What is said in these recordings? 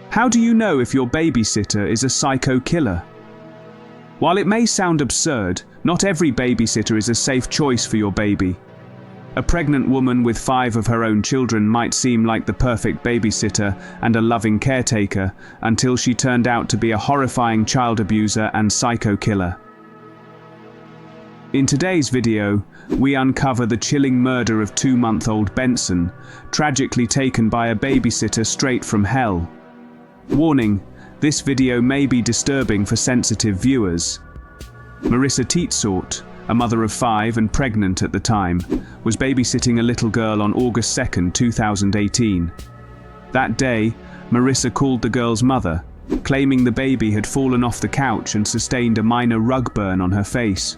How do you know if your babysitter is a psycho killer? While it may sound absurd, not every babysitter is a safe choice for your baby. A pregnant woman with 5 of her own children might seem like the perfect babysitter and a loving caretaker until she turned out to be a horrifying child abuser and psycho killer. In today's video, we uncover the chilling murder of 2-month-old Benson, tragically taken by a babysitter straight from hell. Warning: this video may be disturbing for sensitive viewers. Marissa Teetsort, a mother of 5 and pregnant at the time, was babysitting a little girl on August 2, 2018. That day, Marissa called the girl's mother, claiming the baby had fallen off the couch and sustained a minor rug burn on her face.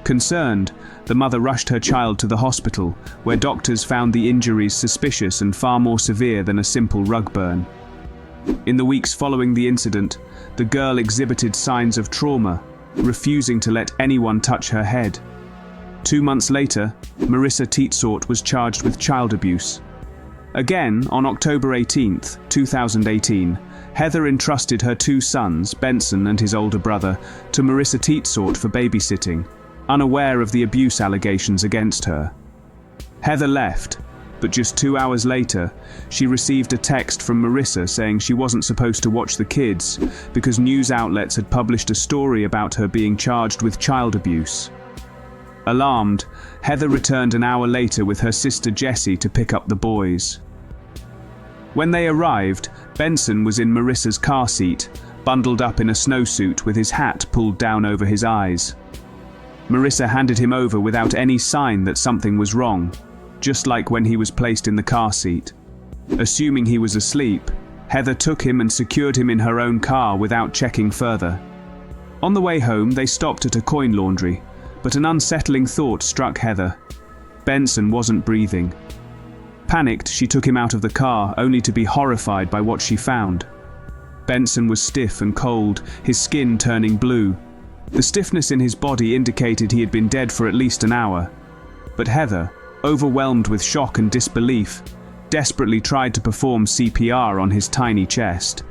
Concerned, the mother rushed her child to the hospital, where doctors found the injuries suspicious and far more severe than a simple rug burn. In the weeks following the incident, the girl exhibited signs of trauma, refusing to let anyone touch her head. 2 months later, Marissa Teetsort was charged with child abuse. Again, on October 18, 2018, Heather entrusted her 2 sons, Benson and his older brother, to Marissa Teetsort for babysitting, unaware of the abuse allegations against her. Heather left, but just 2 hours later, she received a text from Marissa saying she wasn't supposed to watch the kids because news outlets had published a story about her being charged with child abuse. Alarmed, Heather returned an hour later with her sister Jessie to pick up the boys. When they arrived, Benson was in Marissa's car seat, bundled up in a snowsuit with his hat pulled down over his eyes. Marissa handed him over without any sign that something was wrong, just like when he was placed in the car seat. Assuming he was asleep, Heather took him and secured him in her own car without checking further. On the way home, they stopped at a coin laundry, but an unsettling thought struck Heather. Benson wasn't breathing. Panicked, she took him out of the car, only to be horrified by what she found. Benson was stiff and cold, his skin turning blue. The stiffness in his body indicated he had been dead for at least an hour. But Heather, overwhelmed with shock and disbelief, desperately tried to perform CPR on his tiny chest.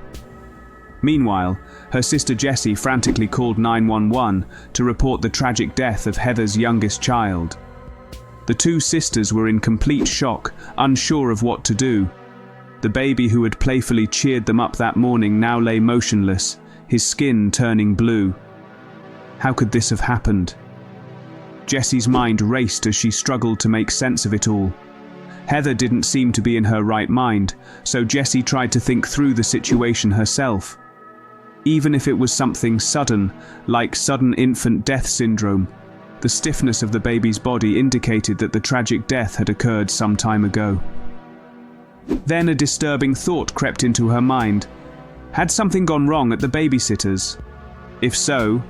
Meanwhile, her sister Jessie frantically called 911 to report the tragic death of Heather's youngest child. The 2 sisters were in complete shock, unsure of what to do. The baby who had playfully cheered them up that morning now lay motionless, his skin turning blue. How could this have happened? Jessie's mind raced as she struggled to make sense of it all. Heather didn't seem to be in her right mind, so Jessie tried to think through the situation herself. Even if it was something sudden, like sudden infant death syndrome, the stiffness of the baby's body indicated that the tragic death had occurred some time ago. Then a disturbing thought crept into her mind. Had something gone wrong at the babysitter's? If so,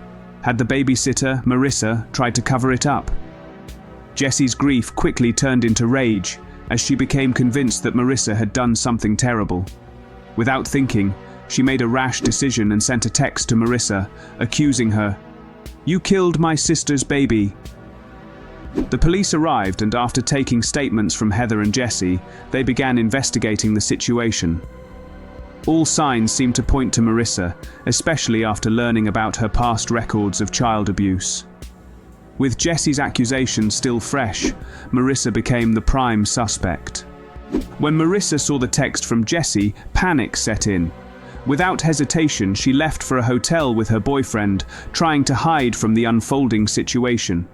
had the babysitter, Marissa, tried to cover it up? Jessie's grief quickly turned into rage as she became convinced that Marissa had done something terrible. Without thinking, she made a rash decision and sent a text to Marissa, accusing her. "You killed my sister's baby." The police arrived, and after taking statements from Heather and Jessie, they began investigating the situation. All signs seemed to point to Marissa, especially after learning about her past records of child abuse. With Jessie's accusations still fresh, Marissa became the prime suspect. When Marissa saw the text from Jessie, panic set in. Without hesitation, she left for a hotel with her boyfriend, trying to hide from the unfolding situation.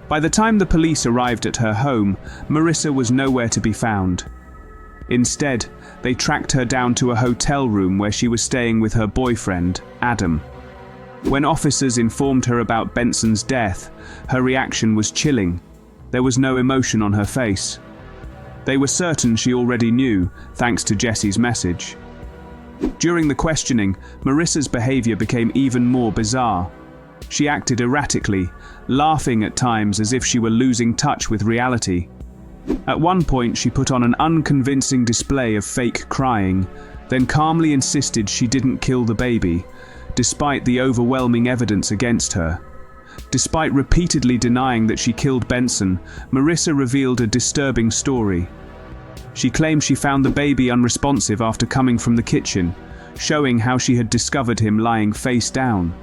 By the time the police arrived at her home, Marissa was nowhere to be found. Instead, they tracked her down to a hotel room where she was staying with her boyfriend, Adam. When officers informed her about Benson's death, her reaction was chilling. There was no emotion on her face. They were certain she already knew, thanks to Jessie's message. During the questioning, Marissa's behavior became even more bizarre. She acted erratically, laughing at times as if she were losing touch with reality. At one point, she put on an unconvincing display of fake crying, then calmly insisted she didn't kill the baby, despite the overwhelming evidence against her. Despite repeatedly denying that she killed Benson, Marissa revealed a disturbing story. She claimed she found the baby unresponsive after coming from the kitchen, showing how she had discovered him lying face down.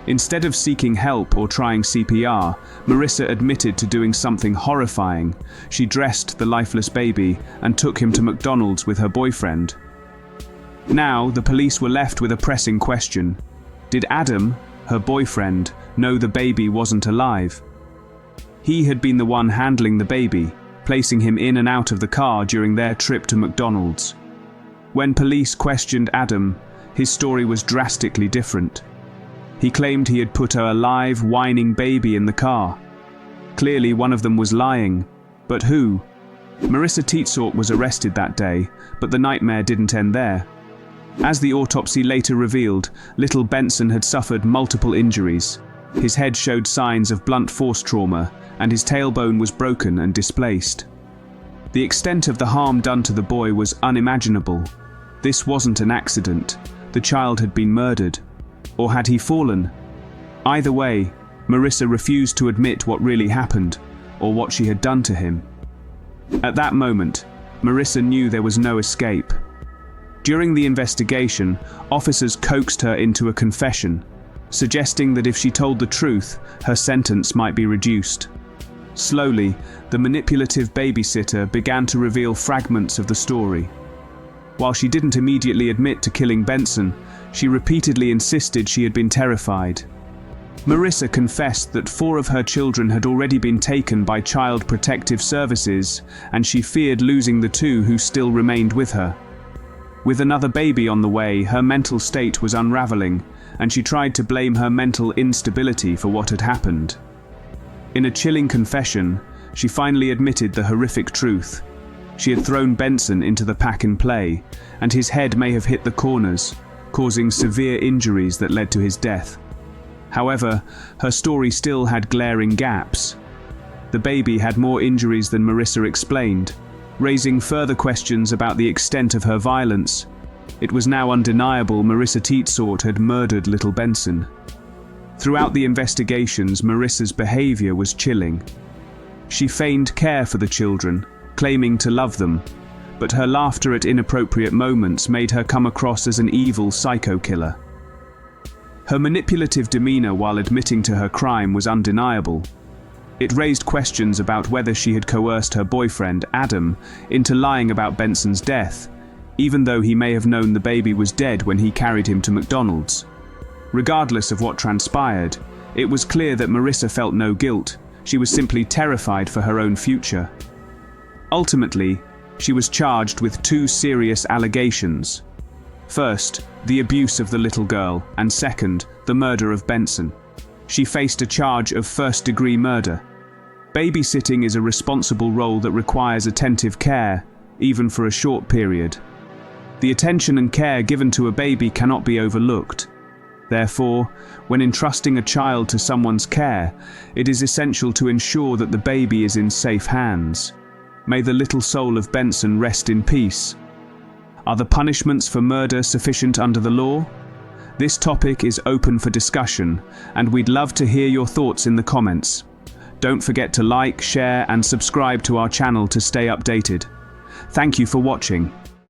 Instead of seeking help or trying CPR, Marissa admitted to doing something horrifying. She dressed the lifeless baby and took him to McDonald's with her boyfriend. Now, the police were left with a pressing question. Did Adam, her boyfriend, know the baby wasn't alive? He had been the one handling the baby, placing him in and out of the car during their trip to McDonald's. When police questioned Adam, his story was drastically different. He claimed he had put a live, whining baby in the car. Clearly, one of them was lying. But who? Marissa Teetsort was arrested that day, but the nightmare didn't end there. As the autopsy later revealed, little Benson had suffered multiple injuries. His head showed signs of blunt force trauma, and his tailbone was broken and displaced. The extent of the harm done to the boy was unimaginable. This wasn't an accident. The child had been murdered. Or had he fallen? Either way, Marissa refused to admit what really happened, or what she had done to him. At that moment, Marissa knew there was no escape. During the investigation, officers coaxed her into a confession, suggesting that if she told the truth, her sentence might be reduced. Slowly, the manipulative babysitter began to reveal fragments of the story. While she didn't immediately admit to killing Benson, she repeatedly insisted she had been terrified. Marissa confessed that 4 of her children had already been taken by Child Protective Services, and she feared losing the 2 who still remained with her. With another baby on the way, her mental state was unraveling, and she tried to blame her mental instability for what had happened. In a chilling confession, she finally admitted the horrific truth. She had thrown Benson into the pack-and-play, and his head may have hit the corners, causing severe injuries that led to his death. However, her story still had glaring gaps. The baby had more injuries than Marissa explained, raising further questions about the extent of her violence. It was now undeniable Marissa Teetsort had murdered little Benson. Throughout the investigations, Marissa's behavior was chilling. She feigned care for the children, claiming to love them, but her laughter at inappropriate moments made her come across as an evil psycho killer. Her manipulative demeanor while admitting to her crime was undeniable. It raised questions about whether she had coerced her boyfriend, Adam, into lying about Benson's death, even though he may have known the baby was dead when he carried him to McDonald's. Regardless of what transpired, it was clear that Marissa felt no guilt. She was simply terrified for her own future. Ultimately, she was charged with 2 serious allegations. First, the abuse of the little girl, and second, the murder of Benson. She faced a charge of first-degree murder. Babysitting is a responsible role that requires attentive care, even for a short period. The attention and care given to a baby cannot be overlooked. Therefore, when entrusting a child to someone's care, it is essential to ensure that the baby is in safe hands. May the little soul of Benson rest in peace. Are the punishments for murder sufficient under the law? This topic is open for discussion, and we'd love to hear your thoughts in the comments. Don't forget to like, share, and subscribe to our channel to stay updated. Thank you for watching.